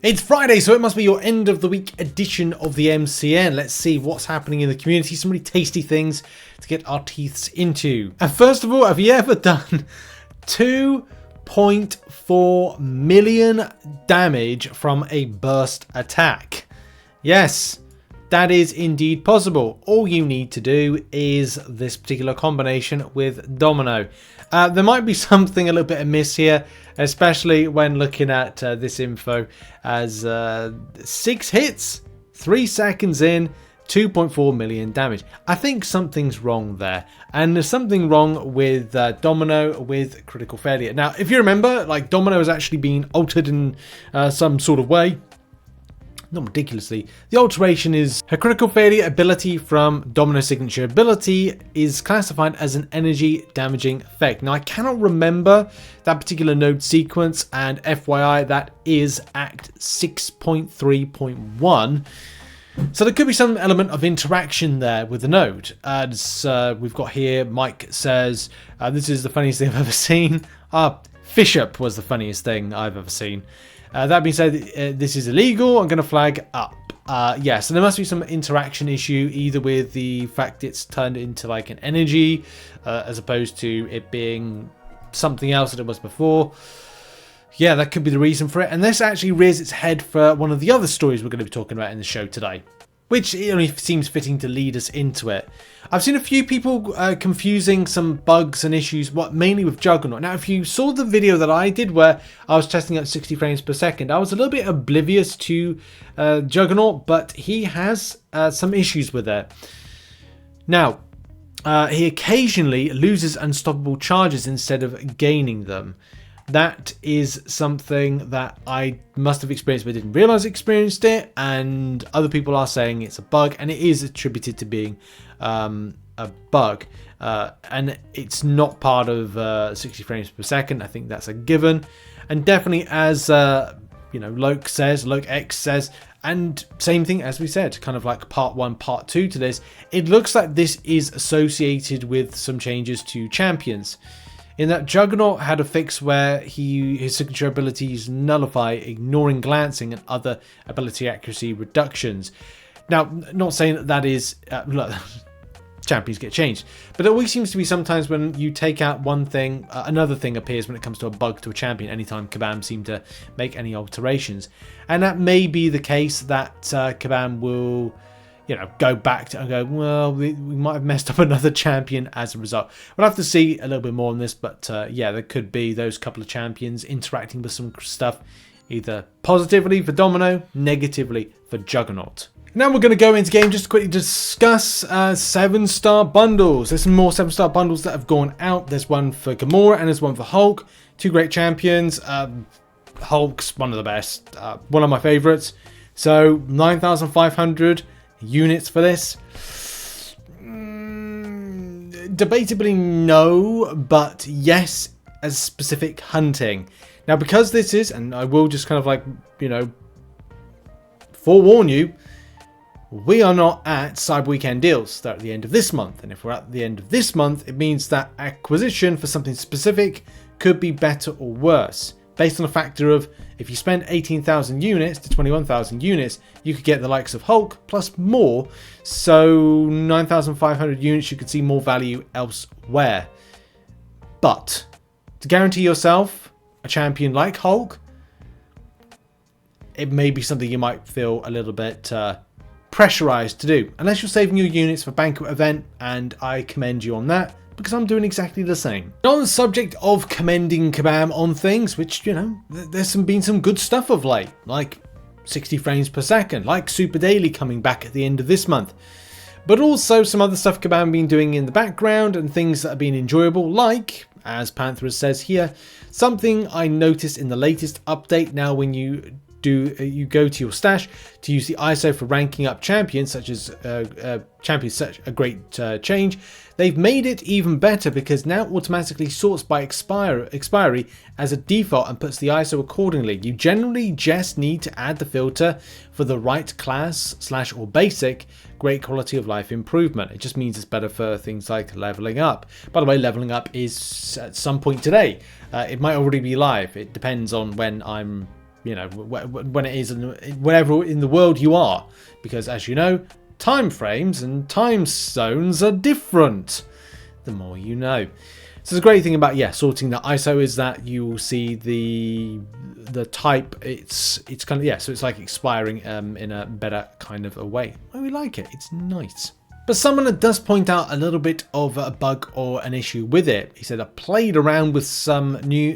It's Friday, so it must be your end of the week edition of the MCN. Let's see what's happening in the community. Some really tasty things to get our teeths into. And first of all, have you ever done 2.4 million damage from a burst attack? Yes, that is indeed possible. All you need to do is this particular combination with Domino. There might be something a little bit amiss here, especially when looking at this info as 6 hits, 3 seconds in, 2.4 million damage. I think something's wrong there, and there's something wrong with Domino with critical failure. Now, if you remember, like, Domino has actually been altered in some sort of way. Not ridiculously. The alteration is her critical failure ability from Domino signature ability is classified as an energy damaging effect. Now, I cannot remember that particular node sequence, and FYI, that is Act 6.3.1. So there could be some element of interaction there with the node. As we've got here, Mike says, this is the funniest thing I've ever seen. Fish up was the funniest thing I've ever seen. That being said, this is illegal. I'm going to flag up. Yes, and there must be some interaction issue, either with the fact it's turned into like an energy, as opposed to it being something else that it was before. Yeah, that could be the reason for it. And this actually rears its head for one of the other stories we're going to be talking about in the show today, which only seems fitting to lead us into it. I've seen a few people confusing some bugs and issues, mainly with Juggernaut. Now, if you saw the video that I did where I was testing at 60 frames per second, I was a little bit oblivious to Juggernaut, but he has some issues with it. Now, he occasionally loses unstoppable charges instead of gaining them. That is something that I must have experienced but didn't realize I experienced it, and other people are saying it's a bug, and it is attributed to being a bug, and it's not part of 60 frames per second. I think that's a given, and definitely as Loke X says, and same thing as we said, kind of like part 1, part 2 to this, it looks like this is associated with some changes to champions. In that Juggernaut had a fix where his signature abilities nullify, ignoring glancing and other ability accuracy reductions. Now, not saying that is champions get changed, but it always seems to be sometimes when you take out one thing, another thing appears when it comes to a bug to a champion anytime Kabam seem to make any alterations. And that may be the case that Kabam will go back to and go, well, we might have messed up another champion as a result. We'll have to see a little bit more on this, but yeah, there could be those couple of champions interacting with some stuff, either positively for Domino, negatively for Juggernaut. Now we're going to go into game just to quickly discuss 7-star bundles. There's some more 7-star bundles that have gone out. There's one for Gamora and there's one for Hulk. Two great champions. Hulk's one of the best, one of my favorites. So 9,500 units for this. Debatably no, but yes, as specific hunting. Now, because this is, and I will just kind of like, forewarn you, we are not at Cyber Weekend deals. They're at the end of this month, and if we're at the end of this month, it means that acquisition for something specific could be better or worse, based on a factor of, if you spend 18,000 units to 21,000 units, you could get the likes of Hulk plus more. So 9,500 units, you could see more value elsewhere. But to guarantee yourself a champion like Hulk, it may be something you might feel a little bit pressurized to do, unless you're saving your units for banquet event, and I commend you on that, because I'm doing exactly the same. On the subject of commending Kabam on things, which, there's been some good stuff of late, like 60 frames per second, like Super Daily coming back at the end of this month. But also some other stuff Kabam been doing in the background and things that have been enjoyable, like, as Panther says here, something I noticed in the latest update. Now when you go to your stash to use the ISO for ranking up champions, such as such a great change. They've made it even better because now automatically sorts by expiry as a default and puts the ISO accordingly. You generally just need to add the filter for the right class / or basic great quality of life improvement. It just means it's better for things like leveling up. By the way, leveling up is at some point today. It might already be live. It depends on when I'm you know, when it is, wherever in the world you are, because as you know, time frames and time zones are different. The more you know. So the great thing about sorting the ISO is that you will see the type. It's kind of so it's like expiring in a better kind of a way. I really like it. It's nice. But someone does point out a little bit of a bug or an issue with it. He said, I played around with some new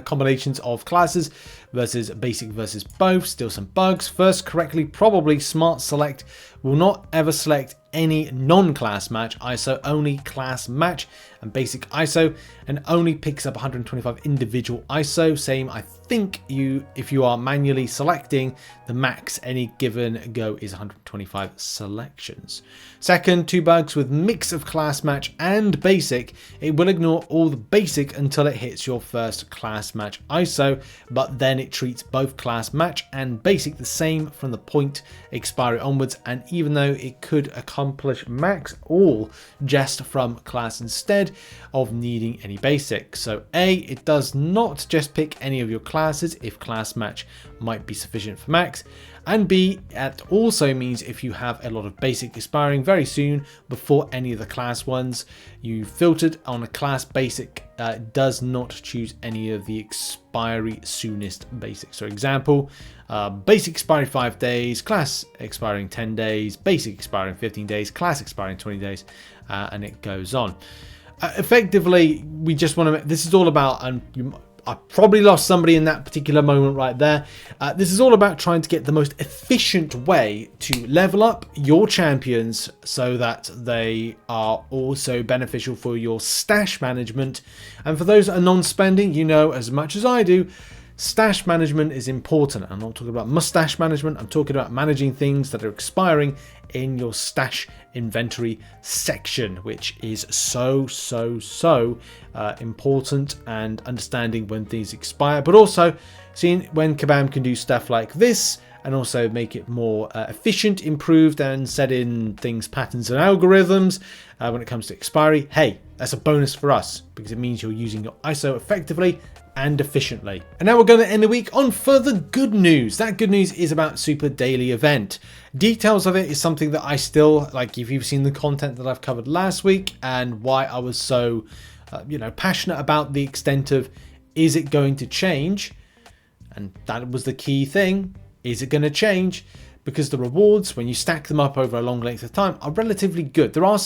combinations of classes versus basic versus both. Still some bugs. First, correctly, probably smart select will not ever select any non-class match, ISO only class match and basic ISO, and only picks up 125 individual ISO. Same, I think if you are manually selecting, the max any given go is 125 selections. Second, 2 bugs with mix of class match and basic. It will ignore all the basic until it hits your first class match ISO, but then it treats both class match and basic the same from the point expiry onwards, and even though it could accomplish max all just from class instead of needing any basic. So A, it does not just pick any of your classes if class match might be sufficient for max, and B, it also means if you have a lot of basic expiring very soon before any of the class ones you filtered on a class basic, does not choose any of the expiry soonest basics. So example, basic expiry 5 days, class expiring 10 days, basic expiring 15 days, class expiring 20 days, and it goes on. Effectively, we just want to, this is all about, and I probably lost somebody in that particular moment right there. This is all about trying to get the most efficient way to level up your champions so that they are also beneficial for your stash management. And for those that are non-spending, you know as much as I do, stash management is important. I'm not talking about mustache management. I'm talking about managing things that are expiring in your stash inventory section, which is so important, and understanding when things expire, but also seeing when Kabam can do stuff like this and also make it more efficient, improved, and set in things, patterns and algorithms when it comes to expiry. Hey, that's a bonus for us because it means you're using your ISO effectively and efficiently. And now we're going to end the week on further good news. That good news is about Super Daily Event. Details of it is something that I still, like if you've seen the content that I've covered last week and why I was so, passionate about the extent of, is it going to change? And that was the key thing. Is it going to change? Because the rewards, when you stack them up over a long length of time, are relatively good. There are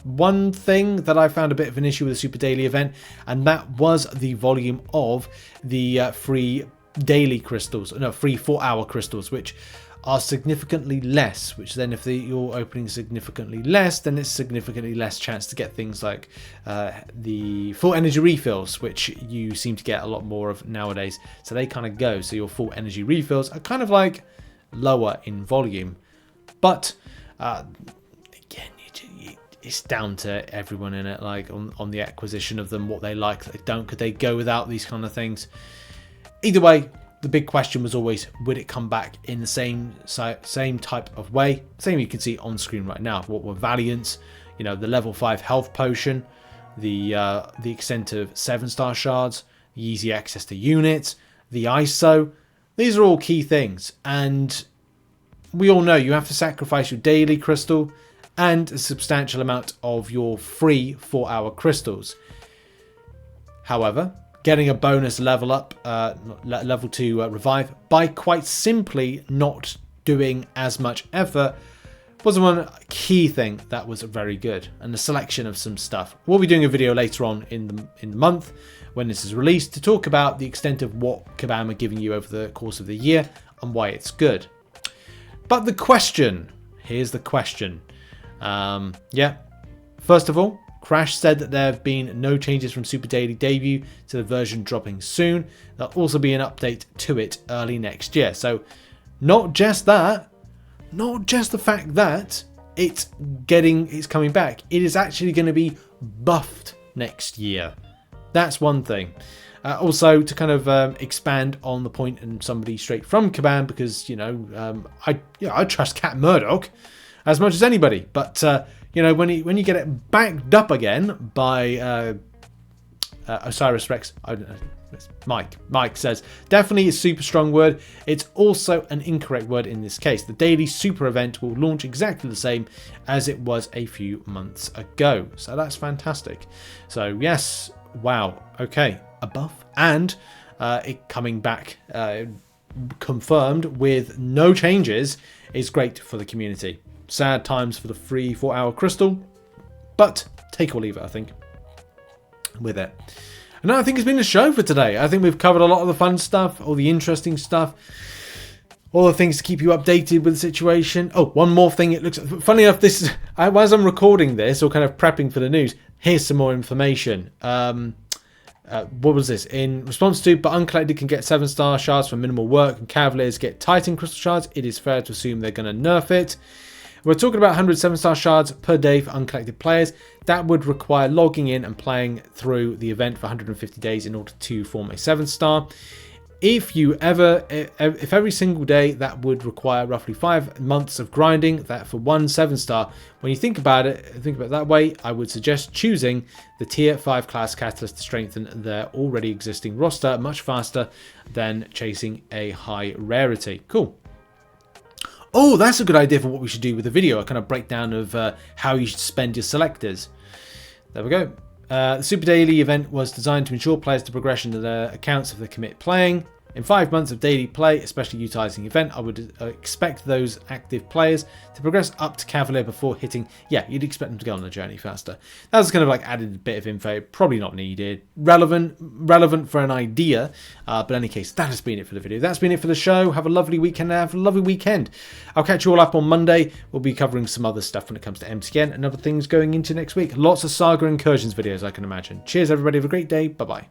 one thing that I found a bit of an issue with the Super Daily Event, and that was the volume of the free daily crystals, free 4-hour crystals, which are significantly less, which then if you're opening significantly less, then it's significantly less chance to get things like the full energy refills, which you seem to get a lot more of nowadays. So they kind of go. So your full energy refills are kind of like lower in volume, but again, it's down to everyone in it, like on the acquisition of them, what they like, they don't, could they go without these kind of things. Either way, the big question was always, would it come back in the same type of way? Same you can see on screen right now. What were Valiants, the level 5 health potion, the extent of 7-star shards, the easy access to units, the ISO. These are all key things, and we all know you have to sacrifice your daily crystal and a substantial amount of your free 4-hour crystals. However, getting a bonus level up, level 2 revive, by quite simply not doing as much effort was one key thing that was very good, and the selection of some stuff. We'll be doing a video later on in the month when this is released to talk about the extent of what Kabam are giving you over the course of the year and why it's good. But the question, here's the question. First of all, Crash said that there have been no changes from Super Daily debut to the version dropping soon. There'll also be an update to it early next year. So not just that, not just the fact that it's coming back, it is actually going to be buffed next year. That's one thing. Also, to kind of expand on the point, and somebody straight from Kabam, because I trust Cat Murdoch as much as anybody. But when you get it backed up again by Osiris Rex, I don't know, Mike says, definitely a super strong word. It's also an incorrect word in this case. The daily super event will launch exactly the same as it was a few months ago. So that's fantastic. So yes, wow, okay, a buff, and it coming back confirmed with no changes is great for the community. Sad times for the free 4-hour crystal, but take or leave it, I think, with it. And I think it's been a show for today. I think we've covered a lot of the fun stuff, all the interesting stuff, all the things to keep you updated with the situation. Oh, one more thing. It looks funny enough. This is as I'm recording this or kind of prepping for the news. Here's some more information. What was this? In response to, but Uncollected can get 7-star shards for minimal work, and Cavaliers get Titan crystal shards. It is fair to assume they're going to nerf it. We're talking about 100 7-star shards per day for uncollected players. That would require logging in and playing through the event for 150 days in order to form a 7-star. If every single day, that would require roughly 5 months of grinding. That for one 7-star. When you think about it that way, I would suggest choosing the tier 5 class catalyst to strengthen their already existing roster much faster than chasing a high rarity. Cool. Oh, that's a good idea for what we should do with the video. A kind of breakdown of how you should spend your selectors. There we go. The Super Daily event was designed to ensure players to progression to their accounts if they commit playing. In 5 months of daily play, especially utilising event, I would expect those active players to progress up to Cavalier before hitting... Yeah, you'd expect them to go on the journey faster. That was kind of like added bit of info, probably not needed. Relevant for an idea, but in any case, that has been it for the video. That's been it for the show. Have a lovely weekend. Have a lovely weekend. I'll catch you all up on Monday. We'll be covering some other stuff when it comes to MCN and other things going into next week. Lots of Saga Incursions videos, I can imagine. Cheers, everybody. Have a great day. Bye-bye.